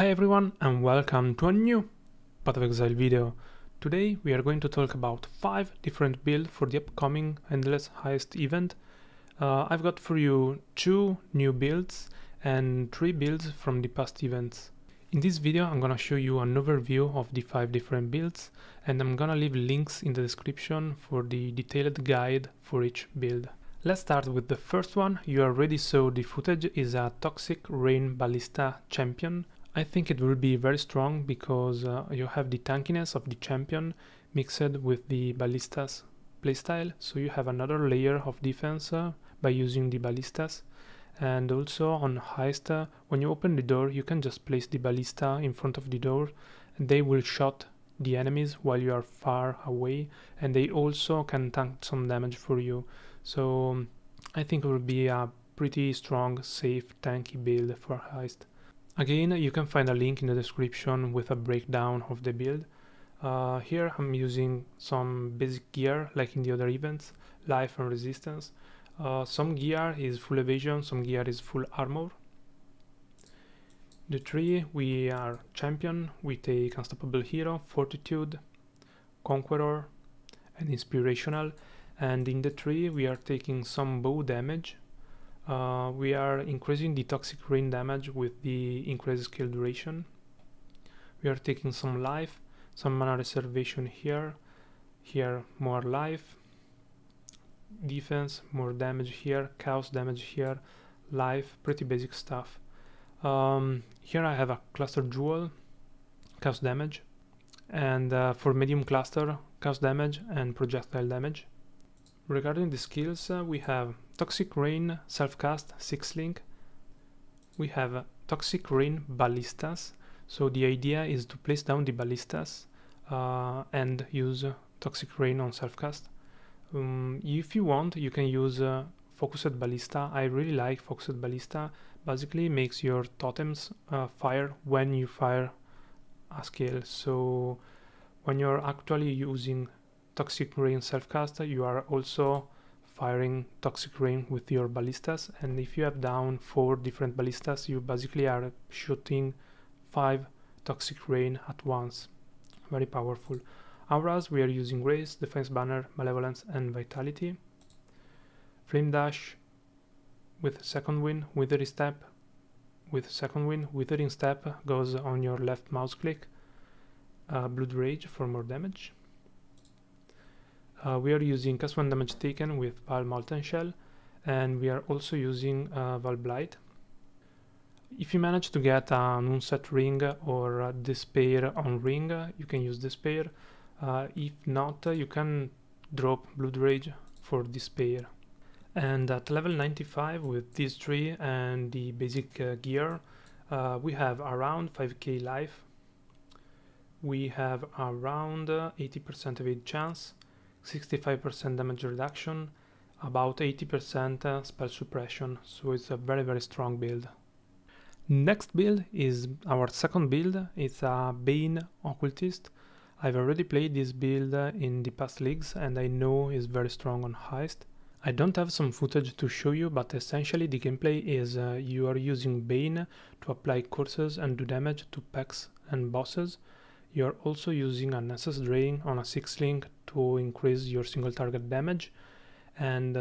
Hi everyone and welcome to a new Path of Exile video. Today we are going to talk about 5 different builds for the upcoming Endless Heist event. I've got for you 2 new builds and 3 builds from the past events. In this video I'm gonna show you an overview of the 5 different builds, and I'm gonna leave links in the description for the detailed guide for each build. Let's start with the first one. You already saw the footage. Is a Toxic Rain Ballista champion. I think it will be very strong because you have the tankiness of the champion mixed with the ballistas playstyle, so you have another layer of defense by using the ballistas. And also on Heist, when you open the door you can just place the ballista in front of the door and they will shot the enemies while you are far away, and they also can tank some damage for you. So I think it will be a pretty strong, safe, tanky build for Heist. Again, you can find a link in the description with a breakdown of the build. Here I'm using some basic gear like in the other events, life and resistance. Some gear is full evasion, some gear is full armor. The 3 we are champion, we take unstoppable hero, fortitude, conqueror and inspirational. And in the 3 we are taking some bow damage. We are increasing the toxic rain damage with the increased skill duration. We are taking some life, some mana reservation here, more life, defense, more damage here, chaos damage here, life, pretty basic stuff. Here I have a cluster jewel, chaos damage, and for medium cluster, chaos damage and projectile damage. Regarding the skills, we have Toxic Rain Self-Cast 6-link. We have Toxic Rain Ballistas. So the idea is to place down the ballistas and use Toxic Rain on Self-Cast. If you want, you can use Focused Ballista. I really like Focused Ballista. Basically makes your totems fire when you fire a skill. So when you're actually using Toxic Rain Self-Cast, you are also firing Toxic Rain with your ballistas, and if you have down 4 different ballistas, you basically are shooting 5 Toxic Rain at once. Very powerful. Auras, we are using Grace, Defense Banner, Malevolence and Vitality. Flame Dash with Second Wind, Withering Step with Second Wind. Withering Step goes on your left mouse click. Blood Rage for more damage. We are using cast 1 damage taken with Val Molten Shell, and we are also using Val Blight. If you manage to get an Unset Ring or Despair on Ring, you can use Despair. If not, you can drop Blood Rage for Despair. And at level 95 with these 3 and the basic gear, we have around 5k life. We have around 80% evade chance, 65% damage reduction, about 80% spell suppression, so it's a very strong build. Next build is our second build. It's a Bane Occultist. I've already played this build in the past leagues and I know it's very strong on Heist. I don't have some footage to show you, but essentially the gameplay is you are using Bane to apply curses and do damage to packs and bosses. You are also using a Nessus Drain on a 6-link to increase your single target damage, and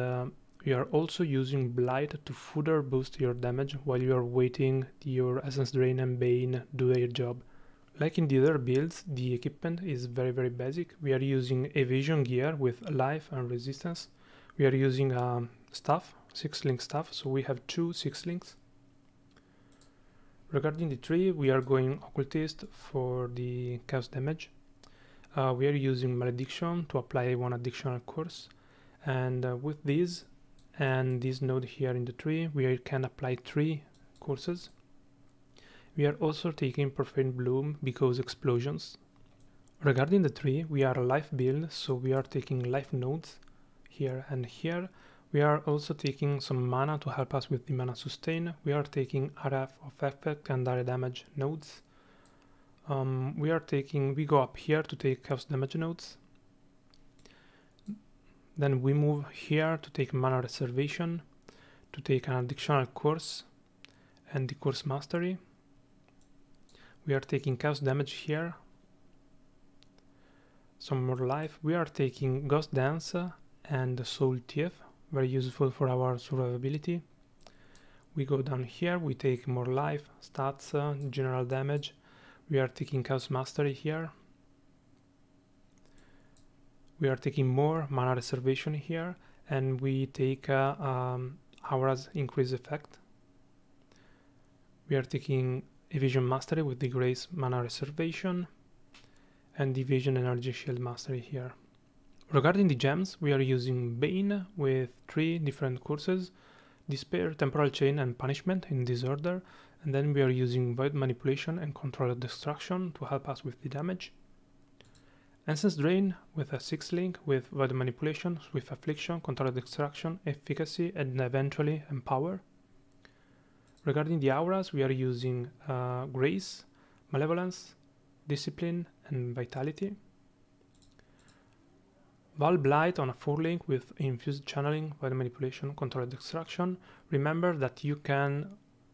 you are also using Blight to further boost your damage while you are waiting your Essence Drain and Bane do their job. Like in the other builds, the equipment is very basic. We are using evasion gear with life and resistance. We are using staff, 6-link staff, so we have 2 6-links. Regarding the 3, we are going Occultist for the chaos damage. We are using Malediction to apply 1 additional curse, and with this and this node here in the 3, we can apply 3 curses. We are also taking Profane Bloom because explosions. Regarding the 3, we are a life build, so we are taking life nodes here and here. We are also taking some mana to help us with the mana sustain. We are taking RF of effect and area damage nodes. We go up here to take chaos damage nodes. Then we move here to take mana reservation, to take an additional curse and the curse mastery. We are taking chaos damage here. Some more life. We are taking Ghost Dance and Soul Thief, very useful for our survivability. We go down here, we take more life, stats, general damage. We are taking Chaos Mastery here. We are taking more mana reservation here, and we take Aura's increase effect. We are taking Evasion Mastery with the Grace mana reservation, and Evasion Energy Shield Mastery here. Regarding the gems, we are using Bane with 3 different courses, Despair, Temporal Chain and Punishment in this order, and then we are using Void Manipulation and Controlled Destruction to help us with the damage. Essence Drain with a 6 link with Void Manipulation, Swift Affliction, Controlled Destruction, Efficacy and eventually Empower. Regarding the auras, we are using Grace, Malevolence, Discipline and Vitality. Val Blight on a 4 link with Infused Channeling, Void Manipulation, Controlled Destruction. Remember that you can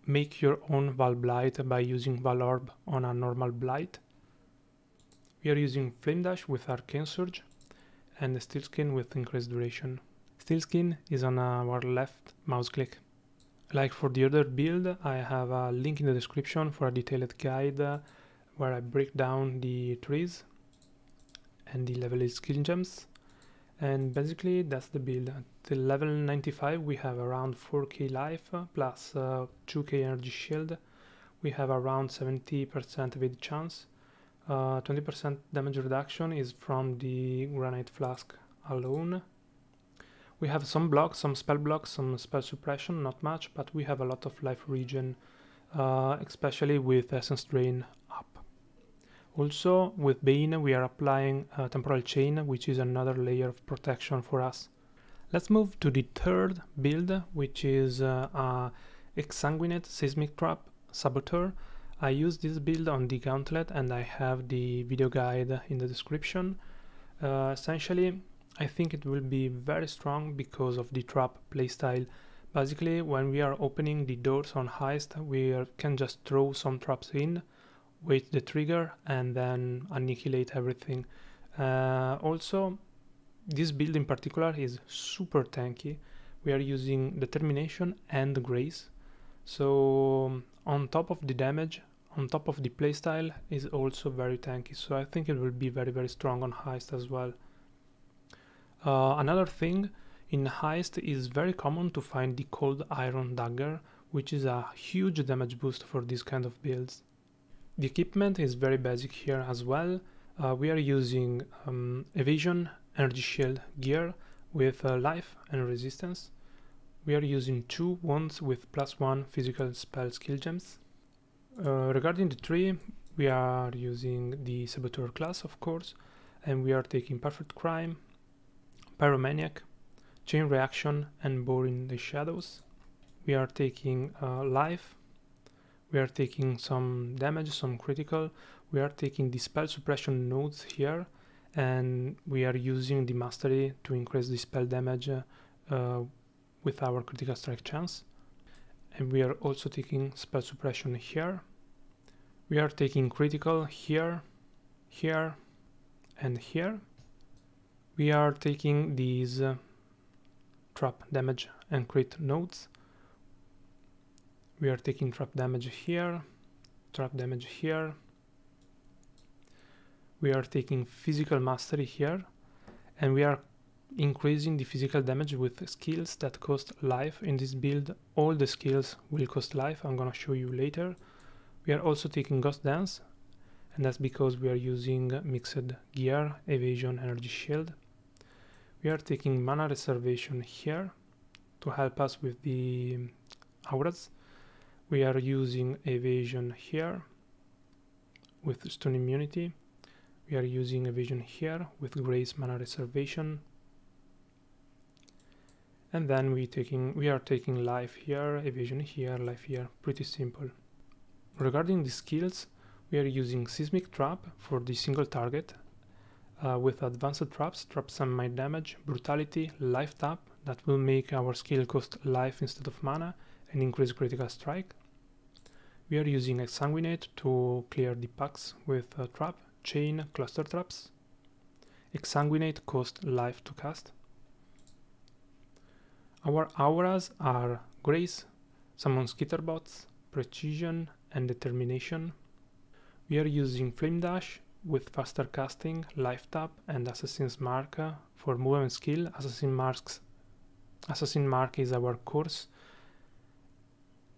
make your own Val Blight by using Val Orb on a normal Blight. We are using Flame Dash with Arcane Surge and Steel Skin with Increased Duration. Steel Skin is on our left mouse click. Like for the other build, I have a link in the description for a detailed guide where I break down the trees and the level skill gems. And basically that's the build. At the level 95 we have around 4k life plus 2k energy shield. We have around 70% evade chance. 20% damage reduction is from the Granite Flask alone. We have some blocks, some spell blocks, some spell suppression, not much, but we have a lot of life regen, especially with Essence Drain up. Also, with Bane we are applying Temporal Chain, which is another layer of protection for us. Let's move to the third build, which is Exsanguinate Seismic Trap Saboteur. I use this build on the Gauntlet and I have the video guide in the description. Essentially, I think it will be very strong because of the trap playstyle. Basically, when we are opening the doors on Heist, we can just throw some traps in, wait the trigger and then annihilate everything. Also, this build in particular is super tanky. We are using Determination and Grace, so on top of the damage, on top of the playstyle, is also very tanky, so I think it will be very strong on Heist as well. Another thing, in Heist is very common to find the Cold Iron Dagger, which is a huge damage boost for this kind of builds. The equipment is very basic here as well. We are using Evasion, Energy Shield gear with life and resistance. We are using 2 wands with +1 physical spell skill gems. Regarding the tree, we are using the Saboteur class, of course, and we are taking Perfect Crime, Pyromaniac, Chain Reaction and Bore in the Shadows. We are taking life. We are taking some damage, some critical. We are taking the spell suppression nodes here, and we are using the mastery to increase the spell damage with our critical strike chance. And we are also taking spell suppression here. We are taking critical here, here, and here. We are taking these trap damage and crit nodes. We are taking trap damage here, trap damage here. We are taking physical mastery here, and we are increasing the physical damage with skills that cost life. In this build, all the skills will cost life. I'm gonna show you later. We are also taking Ghost Dance, and that's because we are using mixed gear, evasion, energy shield. We are taking mana reservation here to help us with the auras. We are using evasion here with stun immunity. We are using evasion here with grace mana reservation. And then we are taking life here, evasion here, life here. Pretty simple. Regarding the skills, we are using Seismic Trap for the single target with advanced traps, traps and might damage, brutality, life tap that will make our skill cost life instead of mana and increase critical strike. We are using Exsanguinate to clear the packs with trap, chain, cluster traps. Exsanguinate costs life to cast. Our auras are Grace, Summon Skitterbots, Precision and Determination. We are using Flame Dash with faster casting, Life Tap and Assassin's Mark for movement skill. Assassin Mark is our course,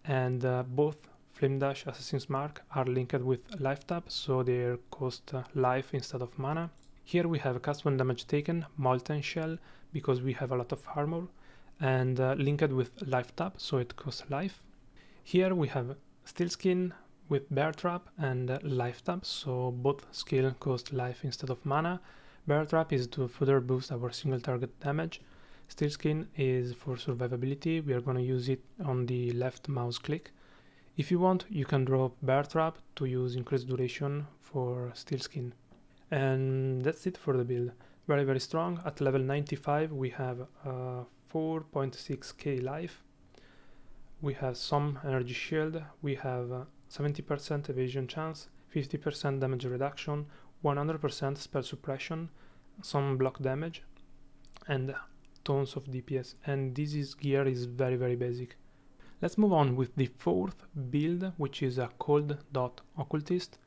and both Flame Dash, Assassin's Mark are linked with Life Tap, so they cost life instead of mana. Here we have cast when damage taken, Molten Shell, because we have a lot of armor, and linked with Life Tap, so it costs life. Here we have Steel Skin with Bear Trap and Life Tap, so both skill cost life instead of mana. Bear Trap is to further boost our single target damage. Steel Skin is for survivability. We are going to use it on the left mouse click. If you want, you can drop Bear Trap to use increased duration for Steel Skin. And that's it for the build. Very, very strong. At level 95 we have 4.6k life. We have some energy shield. We have 70% evasion chance, 50% damage reduction, 100% spell suppression, some block damage, and tons of DPS. And this gear is very, very basic. Let's move on with the fourth build, which is a called DoT Occultist.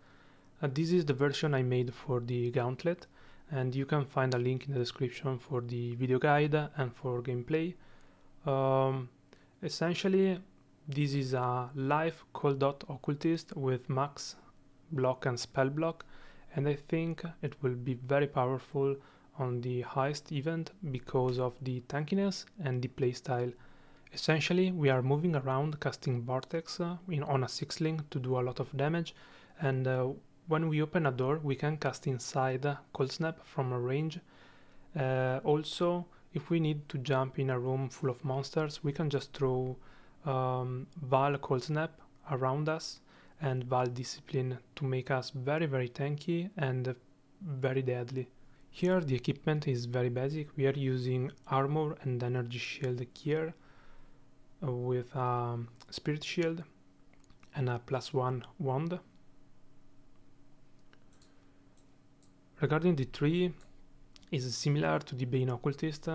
This is the version I made for the Gauntlet, and you can find a link in the description for the video guide and for gameplay. Essentially, this is a live called DoT Occultist with max block and spell block, and I think it will be very powerful on the Heist event because of the tankiness and the playstyle. Essentially, we are moving around casting Vortex on a 6-link to do a lot of damage, and when we open a door we can cast inside Cold Snap from a range. Also, if we need to jump in a room full of monsters, we can just throw Val Cold Snap around us and Val Discipline to make us very, very tanky and very deadly. Here the equipment is very basic. We are using armor and energy shield gear with a spirit shield and a +1 wand. Regarding the tree, is similar to the Bane Occultist.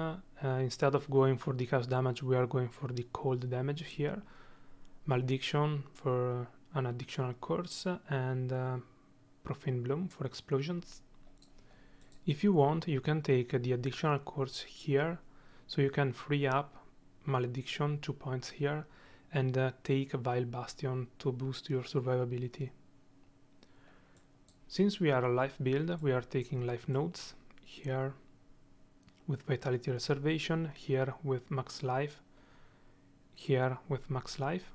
Instead of going for the chaos damage, we are going for the cold damage here. Malediction for an additional curse, and Profane Bloom for explosions. If you want, you can take the additional curse here, so you can free up Malediction 2 points here, and take Vile Bastion to boost your survivability. Since we are a life build, we are taking life nodes here with Vitality Reservation, here with max life, here with max life.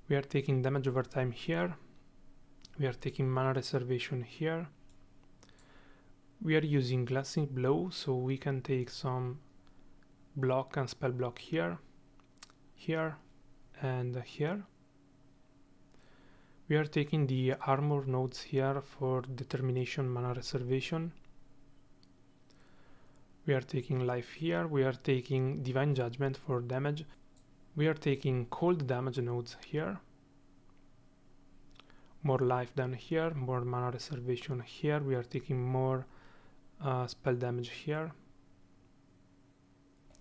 We are taking damage over time here. We are taking mana reservation here. We are using Glancing Blow, so we can take some block and spell block here, here, and here. We are taking the armor nodes here for determination mana reservation. We are taking life here. We are taking Divine Judgment for damage. We are taking cold damage nodes here. More life down here, more mana reservation here. We are taking more spell damage here.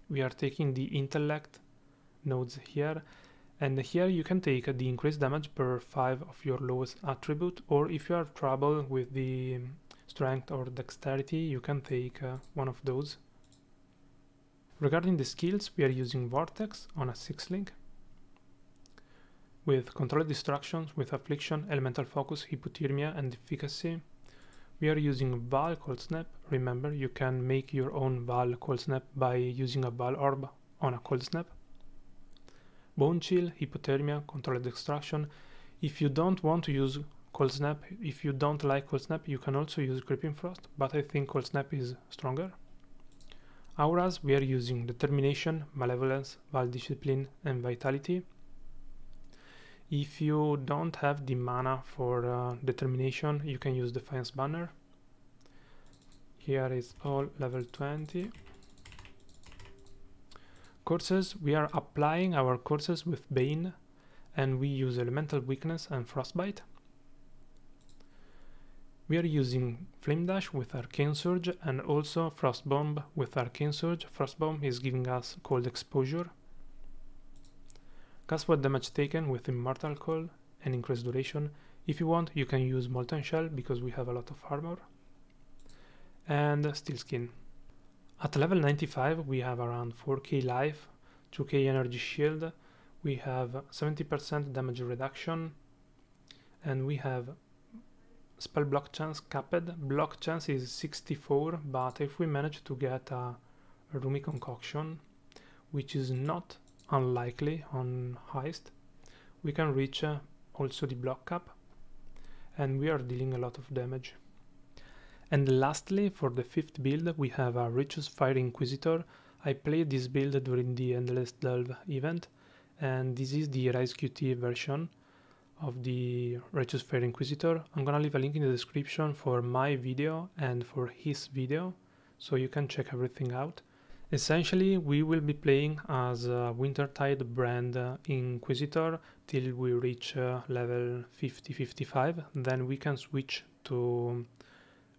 We are taking the intellect nodes here, and here you can take the increased damage per 5 of your lowest attribute, or if you have trouble with the strength or dexterity, you can take one of those. Regarding the skills, we are using Vortex on a 6-link with Controlled Distractions, with Affliction, Elemental Focus, Hypothermia and Efficacy. We are using Val Cold Snap. Remember, you can make your own Val Cold Snap by using a Val Orb on a Cold Snap. Bone Chill, Hypothermia, Controlled Distraction. If you don't want to use Cold Snap, if you don't like Cold Snap, you can also use Creeping Frost, but I think Cold Snap is stronger. Auras, we are using Determination, Malevolence, Val Discipline and Vitality. If you don't have the mana for Determination, you can use Defiance Banner. Here is all level 20. Courses, we are applying our courses with Bane and we use Elemental Weakness and Frostbite. We are using Flame Dash with Arcane Surge and also Frost Bomb with Arcane Surge. Frost Bomb is giving us cold exposure. Cast what damage taken with Immortal Cold and increased duration. If you want, you can use Molten Shell because we have a lot of armor. And Steel Skin. At level 95 we have around 4k life, 2k energy shield, we have 70% damage reduction, and we have spell block chance capped. Block chance is 64, but if we manage to get a Rumi Concoction, which is not unlikely on Heist, we can reach also the block cap, and we are dealing a lot of damage. And lastly, for the 5th build, we have a Righteous Fire Inquisitor. I played this build during the Endless Delve event, and this is the Rise QT version of the Righteous Fire Inquisitor. I'm gonna leave a link in the description for my video and for his video, so you can check everything out. Essentially, we will be playing as a Wintertide brand Inquisitor till we reach level 50-55, then we can switch to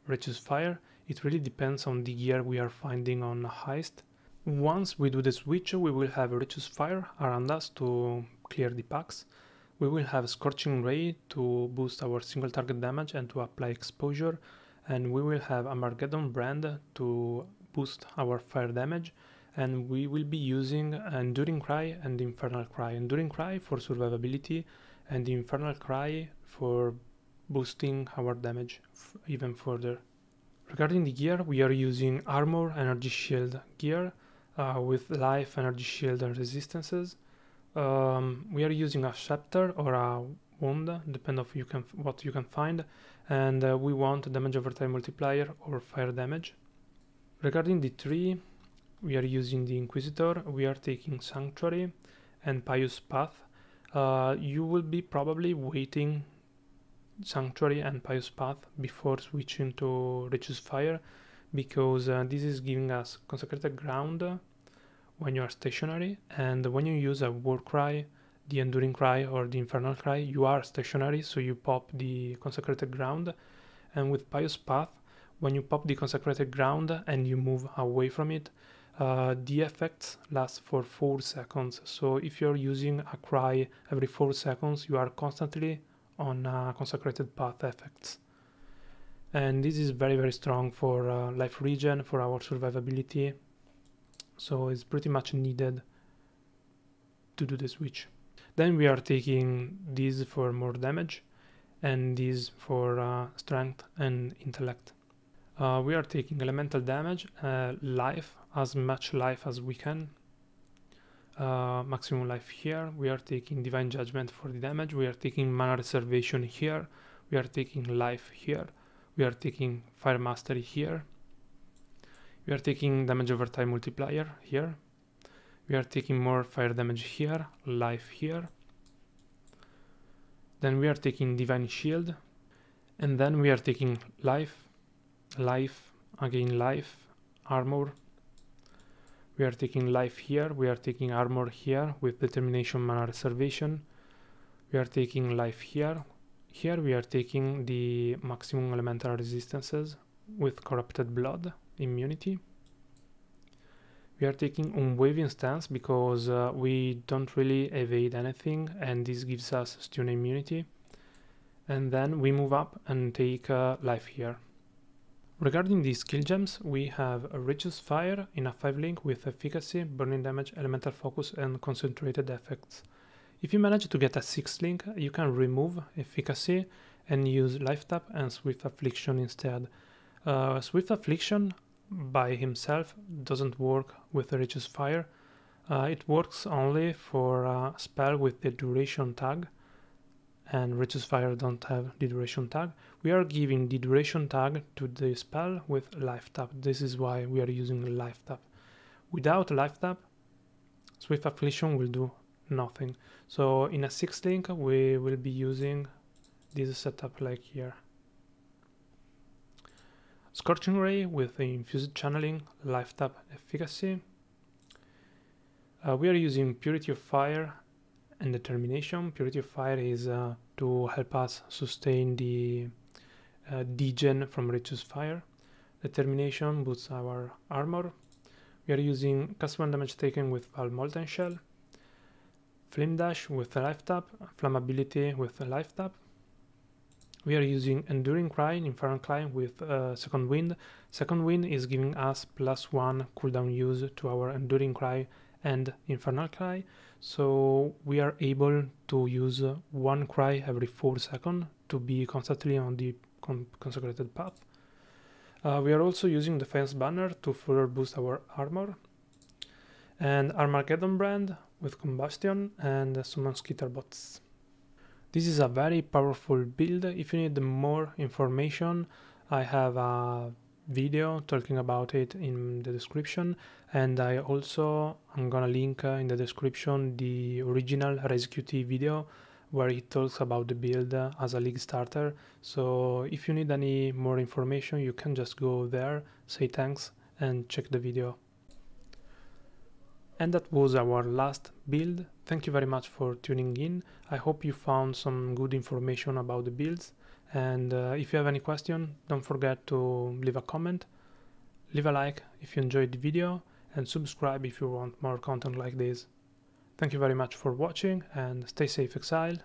Righteous Fire. It really depends on the gear we are finding on Heist. Once we do the switch, we will have Righteous Fire around us to clear the packs. We will have Scorching Ray to boost our single target damage and to apply exposure, and we will have Armageddon Brand to boost our fire damage, and we will be using Enduring Cry and Infernal Cry. Enduring Cry for survivability and Infernal Cry for boosting our damage even further. Regarding the gear, we are using Armor, Energy Shield gear with Life, Energy Shield and Resistances. We are using a Scepter or a Wound, depending on what you can find, and we want Damage over Time Multiplier or Fire Damage. Regarding the tree, we are using the Inquisitor, we are taking Sanctuary and Pious Path. You will be probably waiting Sanctuary and Pious Path before switching to Righteous Fire, because this is giving us Consecrated Ground when you are stationary, and when you use a War Cry, the Enduring Cry or the Infernal Cry, you are stationary, so you pop the Consecrated Ground. And with Pious Path, when you pop the Consecrated Ground and you move away from it, the effects last for 4 seconds. So if you're using a cry every 4 seconds, you are constantly on Consecrated Path effects. And this is very strong for life regen, for our survivability. So it's pretty much needed to do the switch. Then we are taking these for more damage and these for strength and intellect. We are taking elemental damage, life, as much life as we can. Maximum life here. We are taking Divine Judgment for the damage. We are taking Mana Reservation here. We are taking life here. We are taking Fire Mastery here. We are taking Damage over Time Multiplier here. We are taking more fire damage here, life here. Then we are taking Divine Shield. And then we are taking life, life, again life, armor. We are taking life here, we are taking armor here with Determination Mana Reservation. We are taking life here. Here we are taking the maximum elemental resistances with Corrupted Blood, immunity. We are taking Unwavering Stance because we don't really evade anything, and this gives us stun immunity. And then we move up and take life here. Regarding the skill gems, we have a Righteous Fire in a 5-link with Efficacy, Burning Damage, Elemental Focus and Concentrated Effects. If you manage to get a 6-link, you can remove Efficacy and use Life Tap and Swift Affliction instead. Swift Affliction by himself doesn't work with the Righteous Fire. It works only for a spell with the duration tag, and Righteous Fire don't have the duration tag. We are giving the duration tag to the spell with Life Tap. This is why we are using Life Tap. Without Life Tap, Swift Affliction will do nothing. So in a 6-link we will be using this setup like here. Scorching Ray with the Infused Channeling, Life Tap, Efficacy. We are using Purity of Fire and Determination. Purity of Fire is to help us sustain the degen from Righteous Fire. Determination boosts our armor. We are using Custom Damage Taken with Val Molten Shell, Flame Dash with a Life Tap, Flammability with a Life Tap. We are using Enduring Cry, Infernal Climb with Second Wind. Second Wind is giving us +1 cooldown use to our Enduring Cry and Infernal Cry, so we are able to use one cry every 4 seconds to be constantly on the consecrated path. We are also using Defiance Banner to further boost our armor, and Armageddon Brand with Combustion and Summon Skitter Bots. This is a very powerful build. If you need more information, I have a video talking about it in the description, and I'm gonna link in the description the original Res QT video where he talks about the build as a league starter. So if you need any more information, you can just go there, say thanks, and check the video. And that was our last build. Thank you very much for tuning in. I hope you found some good information about the builds. And if you have any question, don't forget to leave a comment, leave a like if you enjoyed the video, and subscribe if you want more content like this. Thank you very much for watching, and stay safe, Exile.